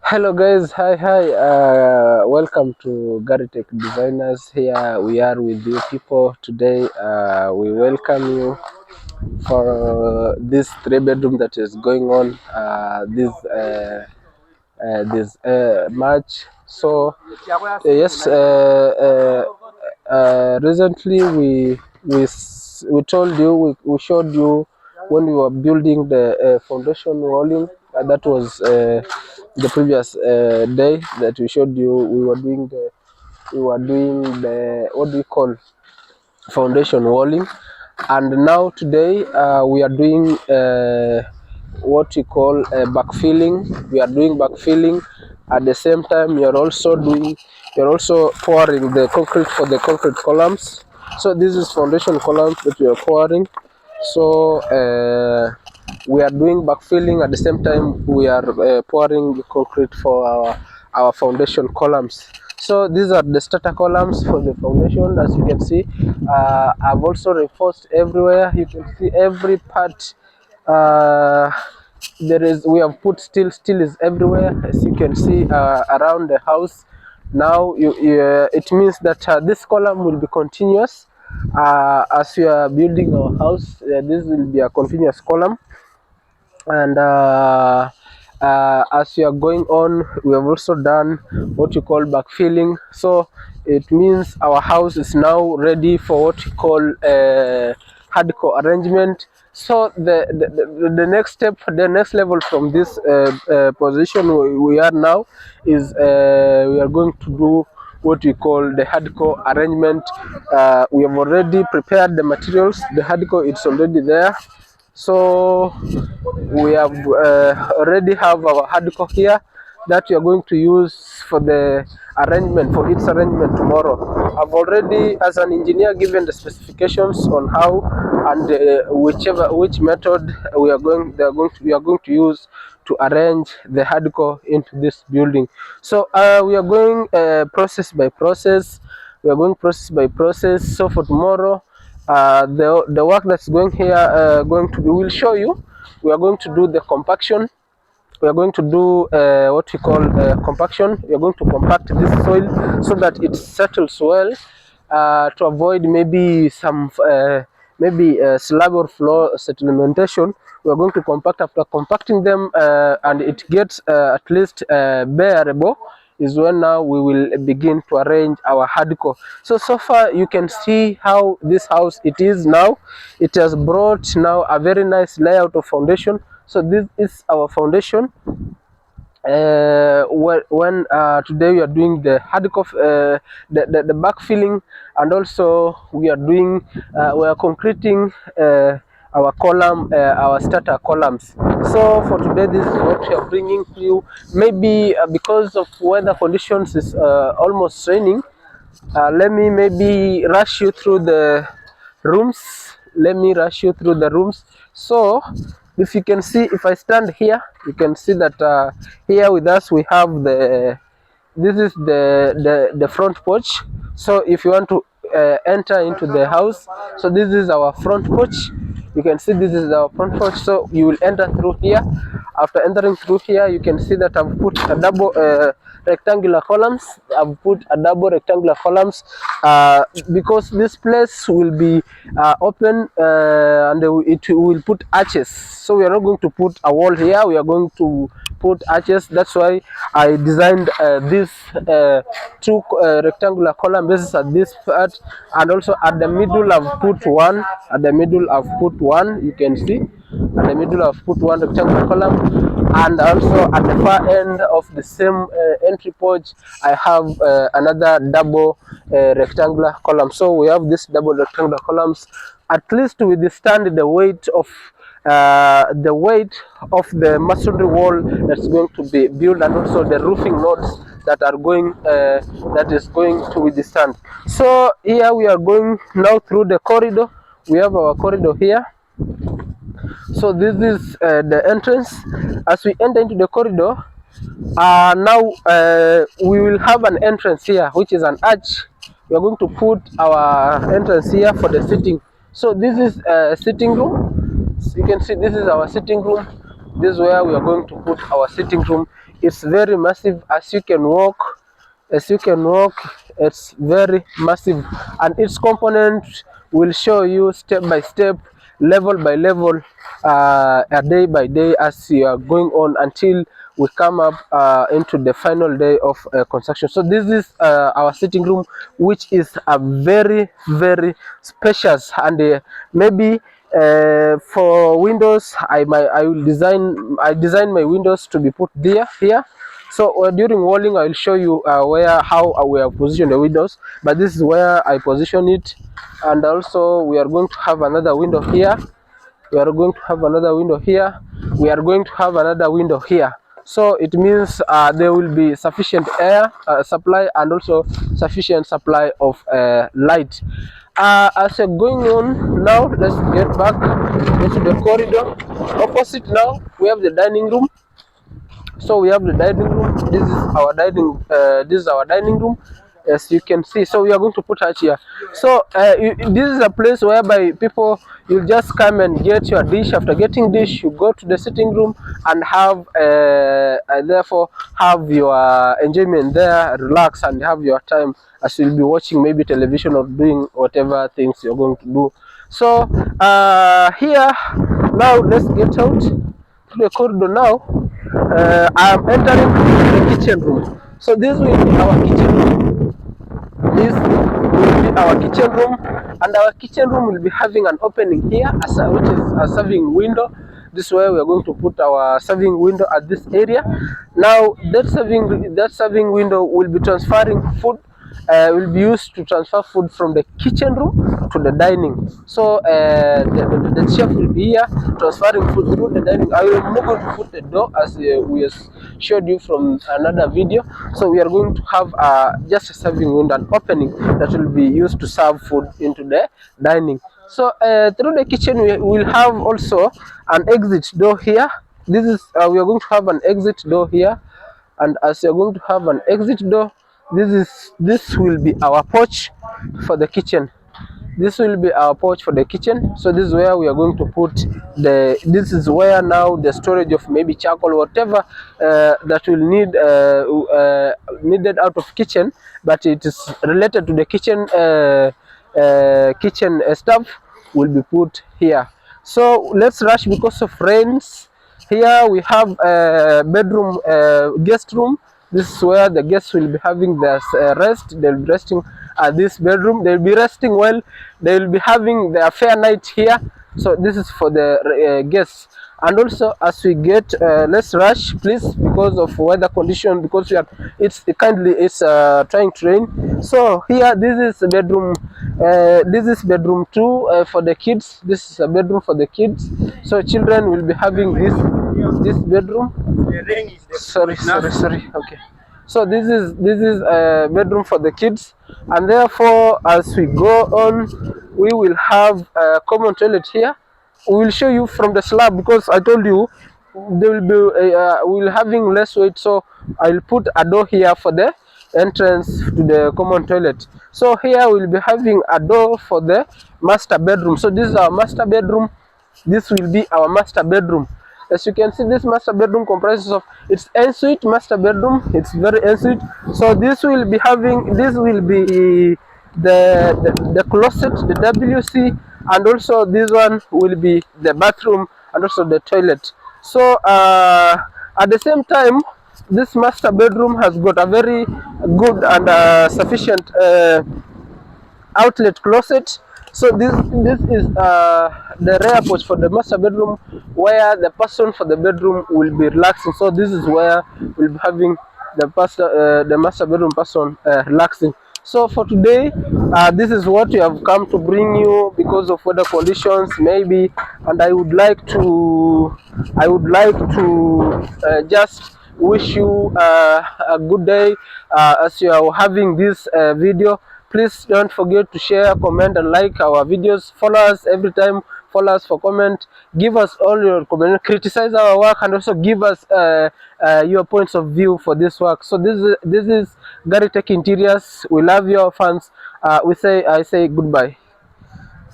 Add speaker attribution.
Speaker 1: Hello guys, hi. Welcome to Garitech Designers. Here we are with you people today. We welcome you for this three-bedroom that is going on. This March. So yes, recently we told you, we showed you when we were building the foundation walling. That was the previous day that we showed you. We were doing the what do you call foundation walling, and now today we are doing what we call backfilling. We are doing backfilling. At the same time, you're also pouring the concrete for the concrete columns. So this is foundation columns that we are pouring. So we are doing backfilling. At the same time, we are pouring concrete for our foundation columns. So these are the starter columns for the foundation. As you can see, I've also reinforced everywhere. You can see every part. uh, we have put steel is everywhere, as you can see, around the house. Now it means that this column will be continuous. As we are building our house, this will be a continuous column. And as you are going on, we have also done what you call backfilling. So it means our house is now ready for what you call hardcore arrangement. So the next step, the next level from this position we are now is we are going to do what we call the hardcore arrangement. We have already prepared the materials. The hardcore, it's already there. So we have already have our hardcore here that we are going to use for the arrangement, for its arrangement tomorrow. I've already, as an engineer, given the specifications on how and which method we are going to use to arrange the hardcore into this building. So we are going process by process. We are going process by process. So for tomorrow, the work that's going here, going to be, we'll show you. We are going to do the compaction. We are going to do what we call compaction. We are going to compact this soil so that it settles well, to avoid maybe some slab or floor sedimentation. We are going to compact. After compacting them and it gets at least bearable, is when now we will begin to arrange our hardcore. So far you can see how this house it is now. It has brought now a very nice layout of foundation. So this is our foundation. When today we are doing the hardcore, the backfilling, and also we are doing we are concreting our column, our starter columns. So for today, this is what we are bringing to you. Maybe because of weather conditions is almost raining, let me maybe rush you through the rooms. Let me rush you through the rooms. So if you can see, if I stand here, you can see that here with us we have this is the front porch. So if you want to enter into the house, so this is our front porch. You can see this is our front porch. So you will enter through here. After entering through here, you can see that I've put a double rectangular columns. I've put a double rectangular columns because this place will be open, and it will put arches. So we are not going to put a wall here. We are going to put arches. That's why I designed this two rectangular column bases at this part, and also at the middle I've put one. At the middle I've put one. You can see at the middle I've put one rectangular column, and also at the far end of the same entry porch I have another double rectangular column. So we have this double rectangular columns at least to withstand the weight of the masonry wall that's going to be built, and also the roofing nodes that are going that is going to withstand. So here we are going now through the corridor. We have our corridor here. So this is the entrance. As we enter into the corridor, now we will have an entrance here, which is an arch. We are going to put our entrance here for the sitting. So this is a sitting room. So you can see this is our sitting room. This is where we are going to put our sitting room. It's very massive, as you can walk. It's very massive, and each component will show you step by step, level by level, day by day, as you are going on until we come up into the final day of construction. So this is our sitting room, which is a very spacious, and maybe for windows, I will design my windows to be put here. So during walling, I will show you how we have positioned the windows, but this is where I position it. And also we are going to have another window here. We are going to have another window here. We are going to have another window here. So it means there will be sufficient air supply, and also sufficient supply of light. As you're going on now, let's get back into the corridor. Opposite now, we have the dining room. So we have the dining room. This is our dining room, as you can see. So we are going to put her here. So this is a place whereby people, you just come and get your dish. After getting dish, you go to the sitting room and have therefore have your enjoyment there, relax and have your time, as you'll be watching maybe television or doing whatever things you're going to do. So here now, let's get out to the corridor now. I am entering the kitchen room. So this will be our kitchen room. This will be our kitchen room, and our kitchen room will be having an opening here, which is a serving window. This is where we are going to put our serving window at this area. Now that serving window will be transferring food. Will be used to transfer food from the kitchen room to the dining. So the chef will be here transferring food through the dining. I will not going to put the door, as we showed you from another video. So we are going to have just a serving window, an opening that will be used to serve food into the dining. So through the kitchen we will have also an exit door here. This is we are going to have an exit door here, and as you are going to have an exit door, this will be our porch for the kitchen. This will be our porch for the kitchen. So this is where we are going to put this is where now the storage of maybe charcoal, whatever that will need needed out of kitchen, but it is related to the kitchen stuff, will be put here. So let's rush because of rains. Here we have a bedroom, guest room. This is where the guests will be having their rest. They'll be resting at this bedroom. They'll be resting while they will be having their fair night here. So this is for the guests. And also, as we get, let's rush, please, because of weather condition. Because it's trying to rain. So here, this is bedroom. This is bedroom 2 for the kids. This is a bedroom for the kids. So children will be having this bedroom. Sorry. Okay. So this is a bedroom for the kids, and therefore, as we go on, we will have a common toilet here. We will show you from the slab, because I told you there will be we'll having less weight. So I'll put a door here for the entrance to the common toilet. So here we'll be having a door for the master bedroom. So this is our master bedroom. This will be our master bedroom. As you can see, this master bedroom comprises of, it's ensuite master bedroom. It's very ensuite. So this will be the closet, the WC, and also this one will be the bathroom and also the toilet. So at the same time, this master bedroom has got a very good and sufficient outlet closet. So this is the rear porch for the master bedroom, where the person for the bedroom will be relaxing. So this is where we'll be having the master bedroom person relaxing. So for today, this is what we have come to bring you because of weather conditions, maybe, and I would like to just wish you a good day as you are having this video. Please don't forget to share, comment, and like our videos. Follow us every time. Follow us for comment. Give us all your comment. Criticize our work, and also give us your points of view for this work. So this is Gary Tech Interiors. We love your fans. I say goodbye.